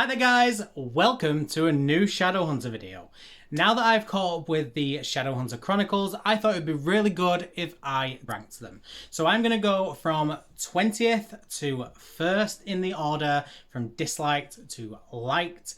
Hi there guys, welcome to a new Shadowhunter video. Now that I've caught up with the Shadowhunter Chronicles, I thought it would be really good if I ranked them. So I'm going to go from 20th to 1st in the order, from disliked to liked,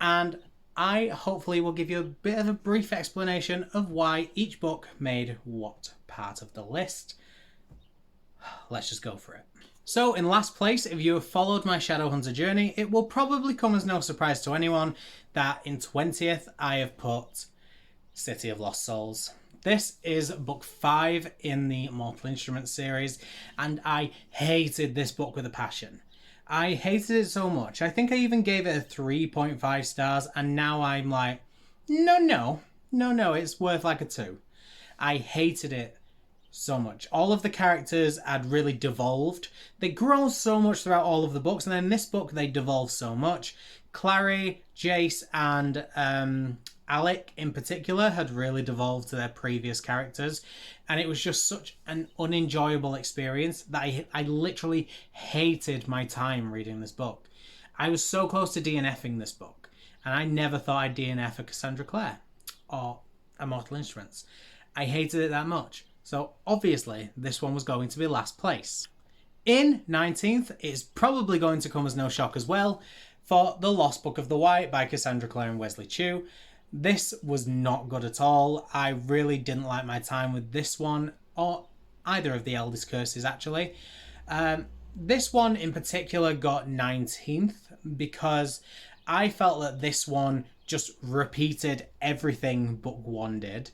and I hopefully will give you a bit of a brief explanation of why each book made what part of the list. Let's just go for it. So in last place, if you have followed my Shadowhunter journey, it will probably come as no surprise to anyone that in 20th I have put City of Lost Souls. This is book 5 in the Mortal Instruments series, and I hated this book with a passion. I hated it so much. I think I even gave it a 3.5 stars, and now I'm like, no, it's worth like a 2. I hated it so much. All of the characters had really devolved. They grow so much throughout all of the books, and then in this book they devolve so much. Clary, Jace, and Alec in particular had really devolved to their previous characters, and it was just such an unenjoyable experience that I literally hated my time reading this book. I was so close to DNFing this book, and I never thought I'd DNF a Cassandra Clare or a Mortal Instruments. I hated it that much. So obviously this one was going to be last place. In 19th, it's probably going to come as no shock as well, for The Lost Book of the White by Cassandra Clare and Wesley Chu. This was not good at all. I really didn't like my time with this one, or either of the Eldest Curses actually. This one in particular got 19th because I felt that this one just repeated everything book 1 did.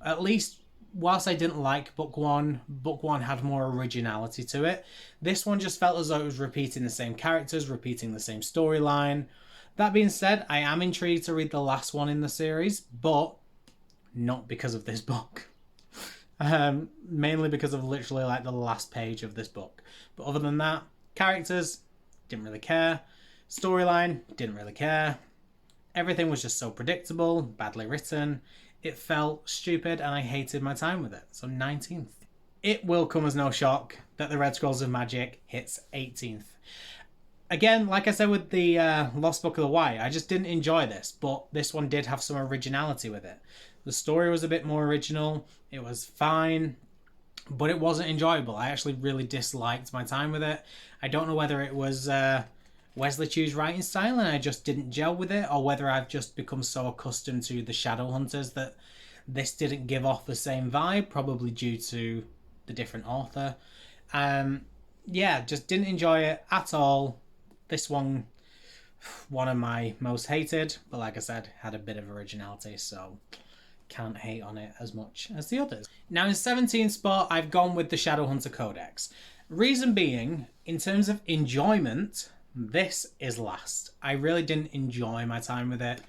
At least whilst I didn't like book 1 had more originality to it. This one just felt as though it was repeating the same characters, repeating the same storyline. That being said, I am intrigued to read the last one in the series, but not because of this book. Mainly because of literally like the last page of this book. But other than that, characters, didn't really care. Storyline, didn't really care. Everything was just so predictable, badly written. It felt stupid and I hated my time with it. So 19th. It will come as no shock that the Red Scrolls of Magic hits 18th. Again, like I said with the Lost Book of the White, I just didn't enjoy this, but this one did have some originality with it. The story was a bit more original. It was fine, but it wasn't enjoyable. I actually really disliked my time with it. I don't know whether it was Wesley Chu's writing style and I just didn't gel with it, or whether I've just become so accustomed to the Shadowhunters that this didn't give off the same vibe, probably due to the different author. Yeah, just didn't enjoy it at all. This one of my most hated, but like I said, had a bit of originality, so can't hate on it as much as the others. Now in 17th spot, I've gone with the Shadowhunter Codex. Reason being, in terms of enjoyment, this is last. I really didn't enjoy my time with it,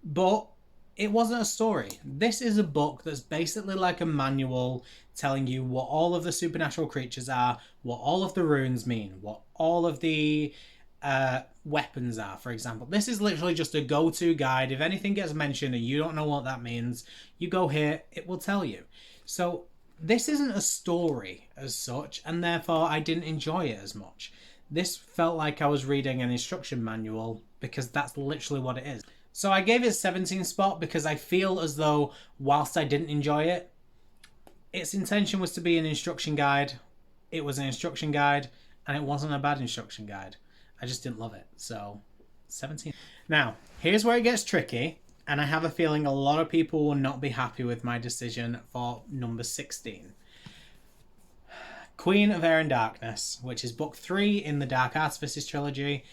but it wasn't a story. This is a book that's basically like a manual telling you what all of the supernatural creatures are, what all of the runes mean, what all of the weapons are, for example. This is literally just a go-to guide. If anything gets mentioned and you don't know what that means, you go here, it will tell you. So this isn't a story as such, and therefore I didn't enjoy it as much. This felt like I was reading an instruction manual, because that's literally what it is. So I gave it 17th spot because I feel as though whilst I didn't enjoy it, its intention was to be an instruction guide. It was an instruction guide, and it wasn't a bad instruction guide. I just didn't love it. So 17th. Now, here's where it gets tricky, and I have a feeling a lot of people will not be happy with my decision for number 16. Queen of Air and Darkness, which is book 3 in the Dark Artifices trilogy.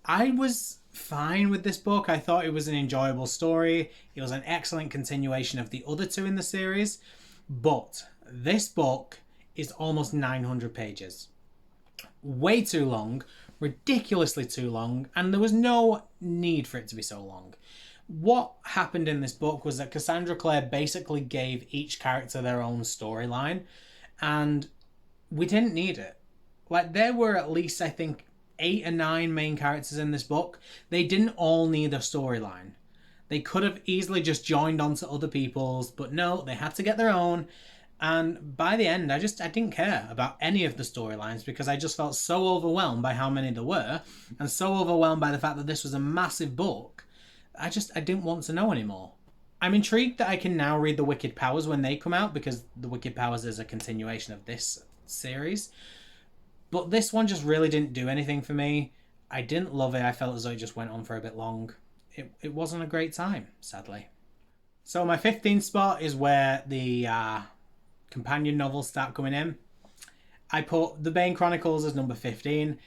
I was fine with this book. I thought it was an enjoyable story. It was an excellent continuation of the other 2 in the series. But this book is almost 900 pages. Way too long, ridiculously too long, and there was no need for it to be so long. What happened in this book was that Cassandra Clare basically gave each character their own storyline, and we didn't need it. Like, there were at least, I think, 8 or 9 main characters in this book. They didn't all need a storyline. They could have easily just joined onto other people's, but no, they had to get their own. And by the end, I didn't care about any of the storylines because I just felt so overwhelmed by how many there were, and so overwhelmed by the fact that this was a massive book. I didn't want to know anymore. I'm intrigued that I can now read the Wicked Powers when they come out, because the Wicked Powers is a continuation of this series. But this one just really didn't do anything for me. I didn't love it. I felt as though it just went on for a bit long. It wasn't a great time, sadly. So my 15th spot is where the companion novels start coming in. I put the Bane Chronicles as number 15,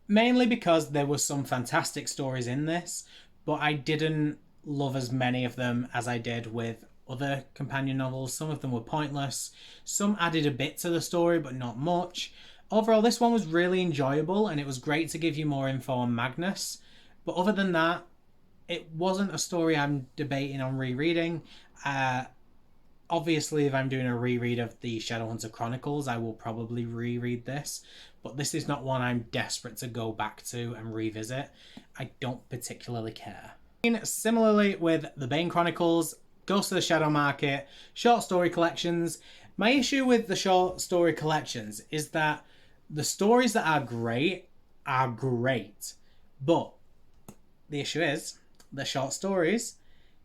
mainly because there were some fantastic stories in this, but I didn't love as many of them as I did with other companion novels. Some of them were pointless. Some added a bit to the story, but not much. Overall, this one was really enjoyable, and it was great to give you more info on Magnus. But other than that, it wasn't a story I'm debating on rereading. Obviously, if I'm doing a reread of the Shadowhunter Chronicles, I will probably reread this. But this is not one I'm desperate to go back to and revisit. I don't particularly care. Similarly with the Bane Chronicles, Ghost of the Shadow Market, short story collections. My issue with the short story collections is that the stories that are great, but the issue is they're short stories,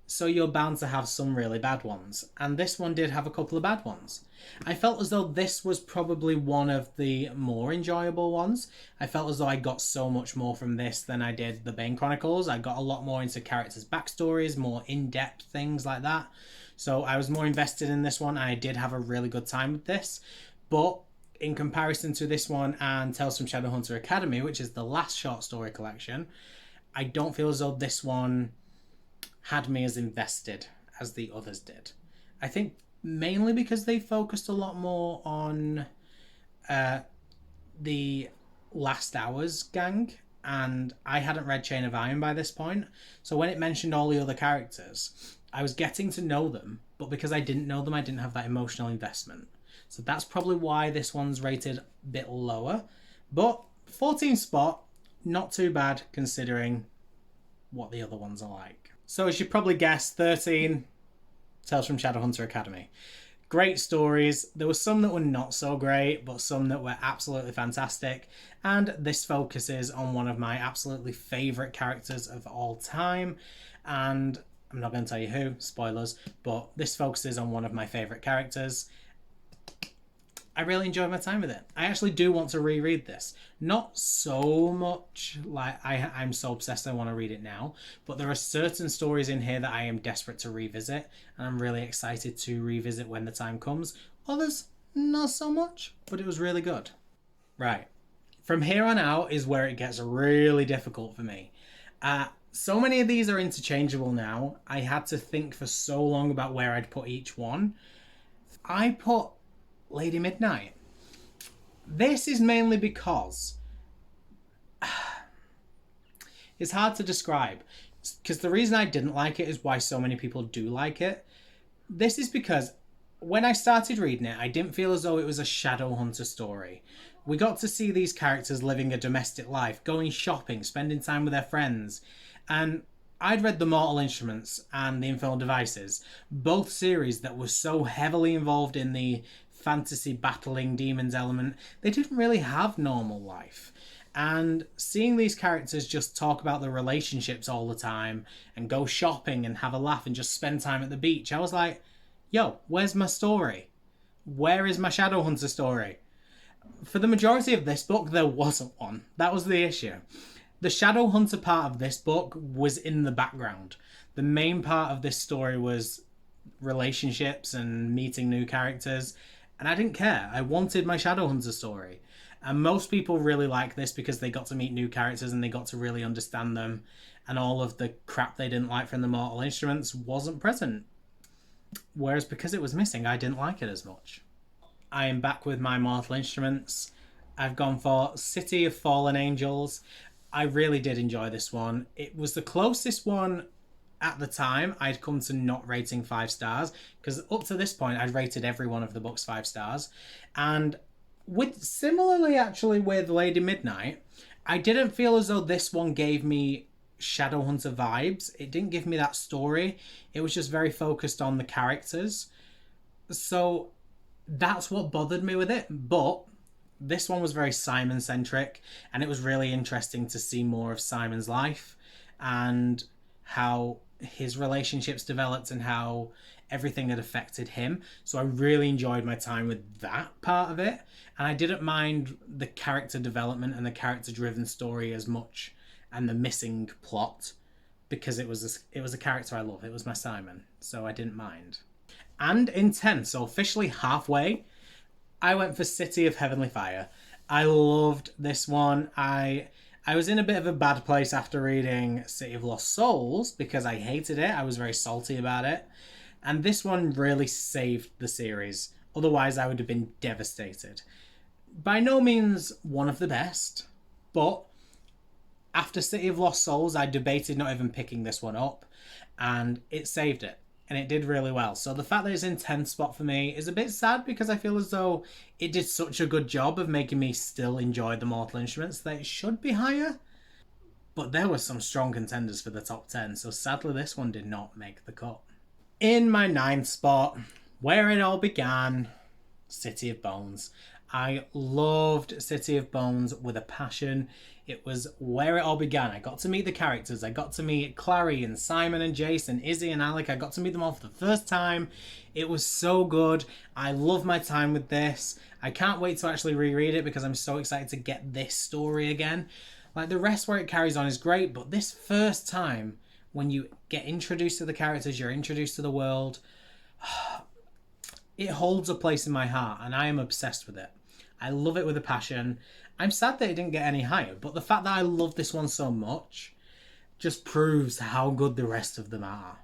so you're bound to have some really bad ones, and this one did have a couple of bad ones. I felt as though this was probably one of the more enjoyable ones. I felt as though I got so much more from this than I did the Bane Chronicles. I got a lot more into characters' backstories, more in-depth things like that. So I was more invested in this one. I did have a really good time with this. But in comparison to this one and Tales from Shadowhunter Academy, which is the last short story collection, I don't feel as though this one had me as invested as the others did. I think mainly because they focused a lot more on the Last Hours gang, and I hadn't read Chain of Iron by this point, so when it mentioned all the other characters, I was getting to know them, but because I didn't know them, I didn't have that emotional investment. So that's probably why this one's rated a bit lower, but 14th spot, not too bad considering what the other ones are like. So as you probably guessed, 13, Tales from Shadowhunter Academy. Great stories. There were some that were not so great, but some that were absolutely fantastic. And this focuses on one of my absolutely favourite characters of all time. And I'm not going to tell you who, spoilers, but this focuses on one of my favourite characters. I really enjoyed my time with it. I actually do want to reread this. Not so much like I'm so obsessed I want to read it now, but there are certain stories in here that I am desperate to revisit, and I'm really excited to revisit when the time comes. Others, not so much, but it was really good. Right. From here on out is where it gets really difficult for me. So many of these are interchangeable now. I had to think for so long about where I'd put each one. I put Lady Midnight. This is mainly because it's hard to describe, because the reason I didn't like it is why so many people do like it. This is because when I started reading it, I didn't feel as though it was a Shadowhunter story. We got to see these characters living a domestic life, going shopping, spending time with their friends, and I'd read The Mortal Instruments and The Infernal Devices, both series that were so heavily involved in the fantasy battling demons element. They didn't really have normal life. And seeing these characters just talk about their relationships all the time and go shopping and have a laugh and just spend time at the beach, I was like, yo, where's my story? Where is my Shadowhunter story? For the majority of this book, there wasn't one. That was the issue. The Shadowhunter part of this book was in the background. The main part of this story was relationships and meeting new characters, and I didn't care. I wanted my Shadowhunter story. And most people really like this because they got to meet new characters and they got to really understand them, and all of the crap they didn't like from the Mortal Instruments wasn't present. Whereas because it was missing, I didn't like it as much. I am back with my Mortal Instruments. I've gone for City of Fallen Angels. I really did enjoy this one. It was the closest one at the time I'd come to not rating 5 stars, because up to this point I'd rated every one of the books 5 stars. And similarly actually with Lady Midnight, I didn't feel as though this one gave me Shadowhunter vibes. It didn't give me that story. It was just very focused on the characters. So That's what bothered me with it. But this one was very Simon centric, and it was really interesting to see more of Simon's life and how his relationships developed and how everything had affected him. So I really enjoyed my time with that part of it, and I didn't mind the character development and the character driven story as much, and the missing plot, because it was a character I love. It was my Simon, so I didn't mind. And in 10, so officially halfway, I went for City of Heavenly Fire. I loved this one. I was in a bit of a bad place after reading City of Lost Souls because I hated it. I was very salty about it. And this one really saved the series. Otherwise, I would have been devastated. By no means one of the best, but after City of Lost Souls, I debated not even picking this one up, and it saved it. And it did really well. So the fact that it's in 10th spot for me is a bit sad because I feel as though it did such a good job of making me still enjoy the Mortal Instruments that it should be higher. But there were some strong contenders for the top 10, so sadly this one did not make the cut. In my 9th spot, where it all began, City of Bones. I loved City of Bones with a passion. It was where it all began. I got to meet the characters. I got to meet Clary and Simon and Jason, Izzy and Alec. I got to meet them all for the first time. It was so good. I love my time with this. I can't wait to actually reread it because I'm so excited to get this story again. Like, the rest where it carries on is great, but this first time when you get introduced to the characters, you're introduced to the world, it holds a place in my heart and I am obsessed with it. I love it with a passion. I'm sad that it didn't get any higher, but the fact that I love this one so much just proves how good the rest of them are.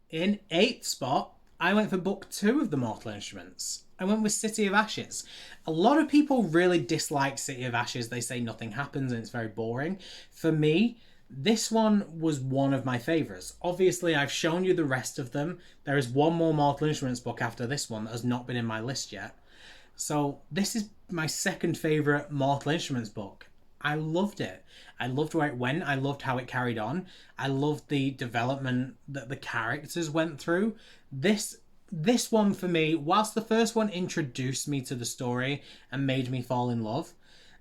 In 8th spot, I went for book 2 of the Mortal Instruments. I went with City of Ashes. A lot of people really dislike City of Ashes. They say nothing happens and it's very boring. For me, this one was one of my favourites. Obviously, I've shown you the rest of them. There is one more Mortal Instruments book after this one that has not been in my list yet. So this is my second favourite Mortal Instruments book. I loved it. I loved where it went. I loved how it carried on. I loved the development that the characters went through. This one for me, whilst the first one introduced me to the story and made me fall in love,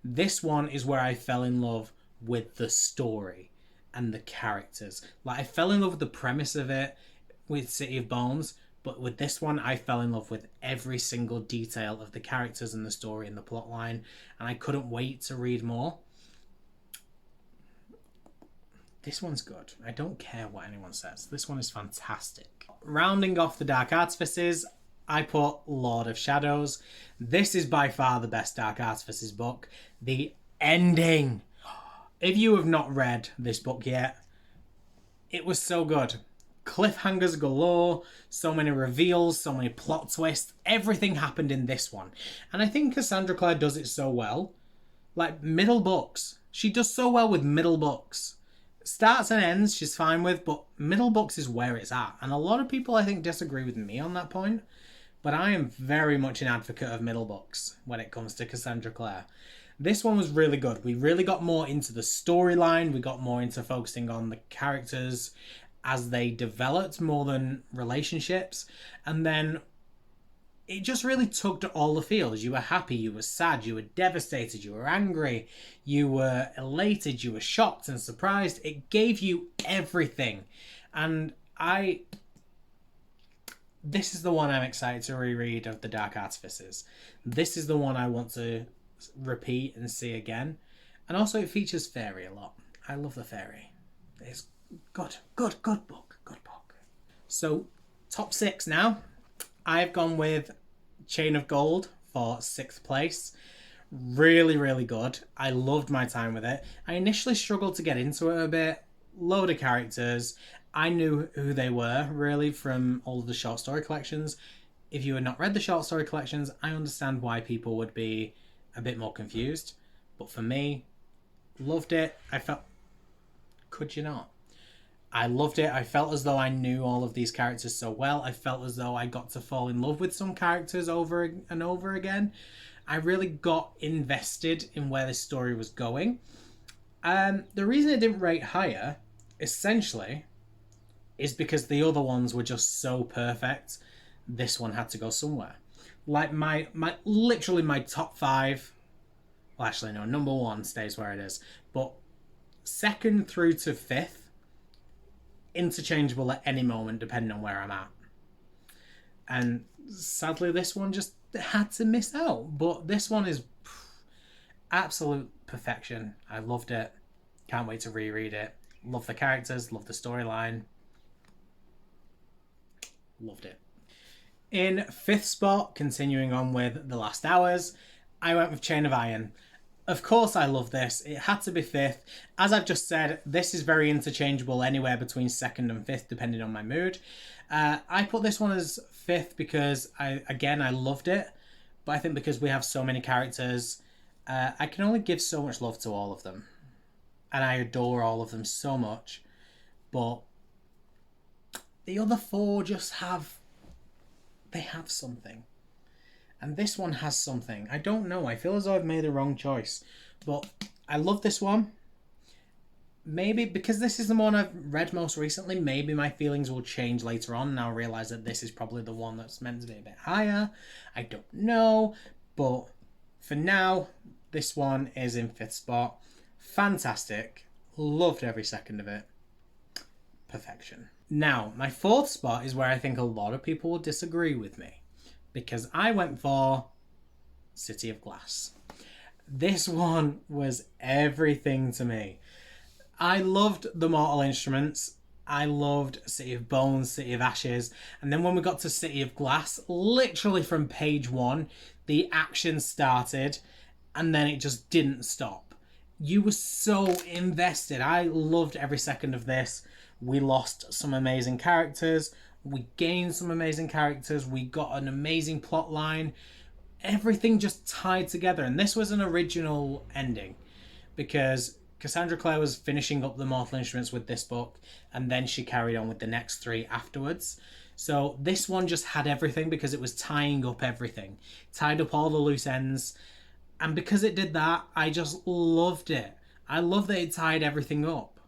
this one is where I fell in love with the story and the characters. Like, I fell in love with the premise of it with City of Bones, but with this one, I fell in love with every single detail of the characters and the story and the plot line, and I couldn't wait to read more. This one's good. I don't care what anyone says. This one is fantastic. Rounding off the Dark Artifices, I put Lord of Shadows. This is by far the best Dark Artifices book. The ending. If you have not read this book yet, it was so good. Cliffhangers galore, so many reveals, so many plot twists. Everything happened in this one. And I think Cassandra Clare does it so well. Like, middle books. She does so well with middle books. Starts and ends she's fine with, but middle books is where it's at. And a lot of people, I think, disagree with me on that point. But I am very much an advocate of middle books when it comes to Cassandra Clare. This one was really good. We really got more into the storyline. We got more into focusing on the characters as they developed more than relationships. And then it just really tugged at all the feels. You were happy, you were sad, you were devastated, you were angry, you were elated, you were shocked and surprised. It gave you everything. And this is the one I'm excited to reread of the Dark Artifices. This is the one I want to repeat and see again. And also it features fairy a lot. I love the fairy. It's good book. So, top 6 now. I've gone with Chain of Gold for 6th place. Really, really good. I loved my time with it. I initially struggled to get into it a bit. Load of characters. I knew who they were, really, from all of the short story collections. If you had not read the short story collections, I understand why people would be a bit more confused. But for me, loved it. I felt... Could you not? I loved it. I felt as though I knew all of these characters so well. I felt as though I got to fall in love with some characters over and over again. I really got invested in where this story was going. The reason it didn't rate higher, essentially, is because the other ones were just so perfect. This one had to go somewhere. Like literally my top 5. Well, actually no, number 1 stays where it is, but 2nd through to 5th, interchangeable at any moment depending on where I'm at. And sadly this one just had to miss out, but this one is absolute perfection. I loved it. Can't wait to reread it. Love the characters, love the storyline. Loved it. In 5th spot, continuing on with The Last Hours, I went with Chain of Iron. Of course I love this. It had to be 5th. As I've just said, this is very interchangeable anywhere between 2nd and 5th depending on my mood. I put this one as 5th because I loved it, but I think because we have so many characters, I can only give so much love to all of them. And I adore all of them so much. But the other 4 just have something. And this one has something. I don't know. I feel as though I've made the wrong choice. But I love this one. Maybe because this is the one I've read most recently, maybe my feelings will change later on and I'll realise that this is probably the one that's meant to be a bit higher. I don't know. But for now, this one is in 5th spot. Fantastic. Loved every second of it. Perfection. Now, my 4th spot is where I think a lot of people will disagree with me, because I went for City of Glass. This one was everything to me. I loved the Mortal Instruments. I loved City of Bones, City of Ashes. And then when we got to City of Glass, literally from page 1, the action started and then it just didn't stop. You were so invested. I loved every second of this. We lost some amazing characters. We gained some amazing characters. We got an amazing plot line. Everything just tied together. And this was an original ending because Cassandra Clare was finishing up the Mortal Instruments with this book, and then she carried on with the next 3 afterwards. So this one just had everything because it was tying up everything. Tied up all the loose ends. And because it did that, I just loved it. I love that it tied everything up.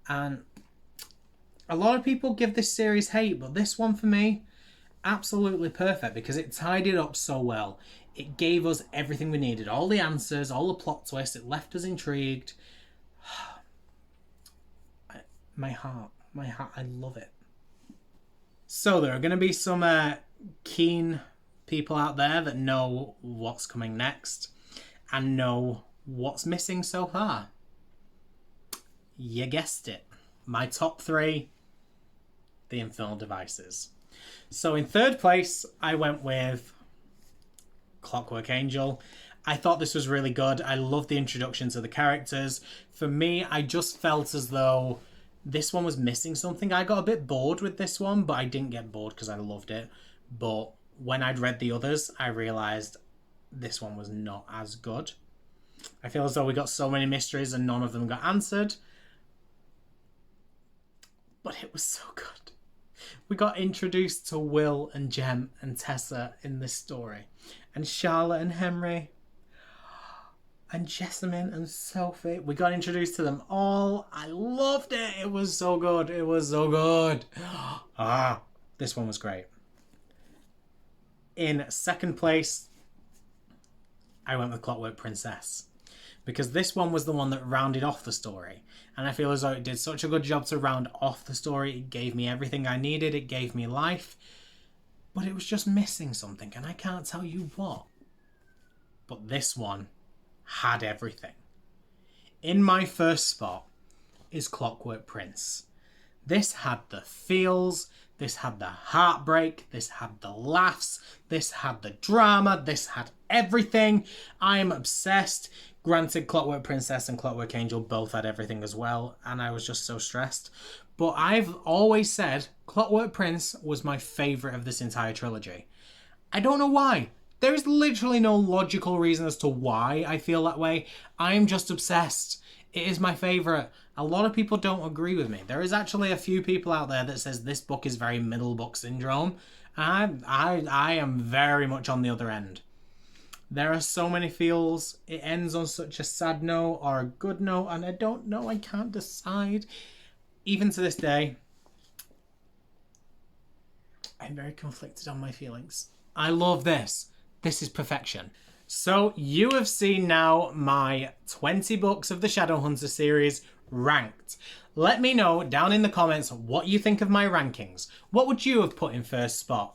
And a lot of people give this series hate, but this one for me, absolutely perfect because it tied it up so well. It gave us everything we needed. All the answers, all the plot twists. It left us intrigued. My heart, I love it. So there are going to be some keen people out there that know what's coming next and know what's missing so far. You guessed it. My top 3, the Infernal Devices. So in 3rd place, I went with Clockwork Angel. I thought this was really good. I loved the introduction to the characters. For me, I just felt as though this one was missing something. I got a bit bored with this one, but I didn't get bored because I loved it. But when I'd read the others, I realised this one was not as good. I feel as though we got so many mysteries and none of them got answered. But it was so good. We got introduced to Will and Jem and Tessa in this story. And Charlotte and Henry. And Jessamine and Sophie. We got introduced to them all. I loved it. It was so good. It was so good. This one was great. In 2nd place, I went with Clockwork Princess. Because this one was the one that rounded off the story. And I feel as though it did such a good job to round off the story. It gave me everything I needed. It gave me life. But it was just missing something. And I can't tell you what. But this one had everything. In my 1st spot is Clockwork Prince. This had the feels. This had the heartbreak. This had the laughs. This had the drama. This had everything. I am obsessed. Granted, Clockwork Princess and Clockwork Angel both had everything as well, and I was just so stressed. But I've always said Clockwork Prince was my favourite of this entire trilogy. I don't know why. There is literally no logical reason as to why I feel that way. I am just obsessed. It is my favourite. A lot of people don't agree with me. There is actually a few people out there that says this book is very middle book syndrome. And I am very much on the other end. There are so many feels. It ends on such a sad note or a good note, and I don't know. I can't decide. Even to this day, I'm very conflicted on my feelings. I love this. This is perfection. So you have seen now my 20 books of the Shadowhunter series ranked. Let me know down in the comments what you think of my rankings. What would you have put in first spot?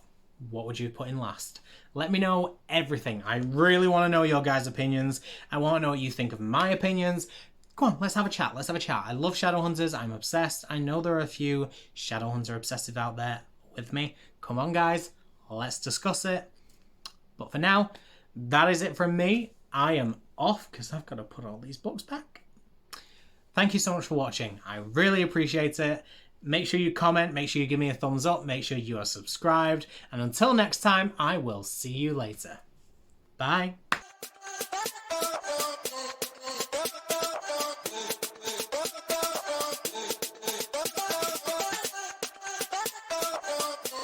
What would you have put in last? Let me know everything. I really want to know your guys' opinions. I want to know what you think of my opinions. Come on, let's have a chat. Let's have a chat. I love Shadowhunters. I'm obsessed. I know there are a few Shadowhunter obsessive out there with me. Come on, guys. Let's discuss it. But for now, that is it from me. I am off because I've got to put all these books back. Thank you so much for watching. I really appreciate it. Make sure you comment. Make sure you give me a thumbs up. Make sure you are subscribed. And until next time, I will see you later. Bye.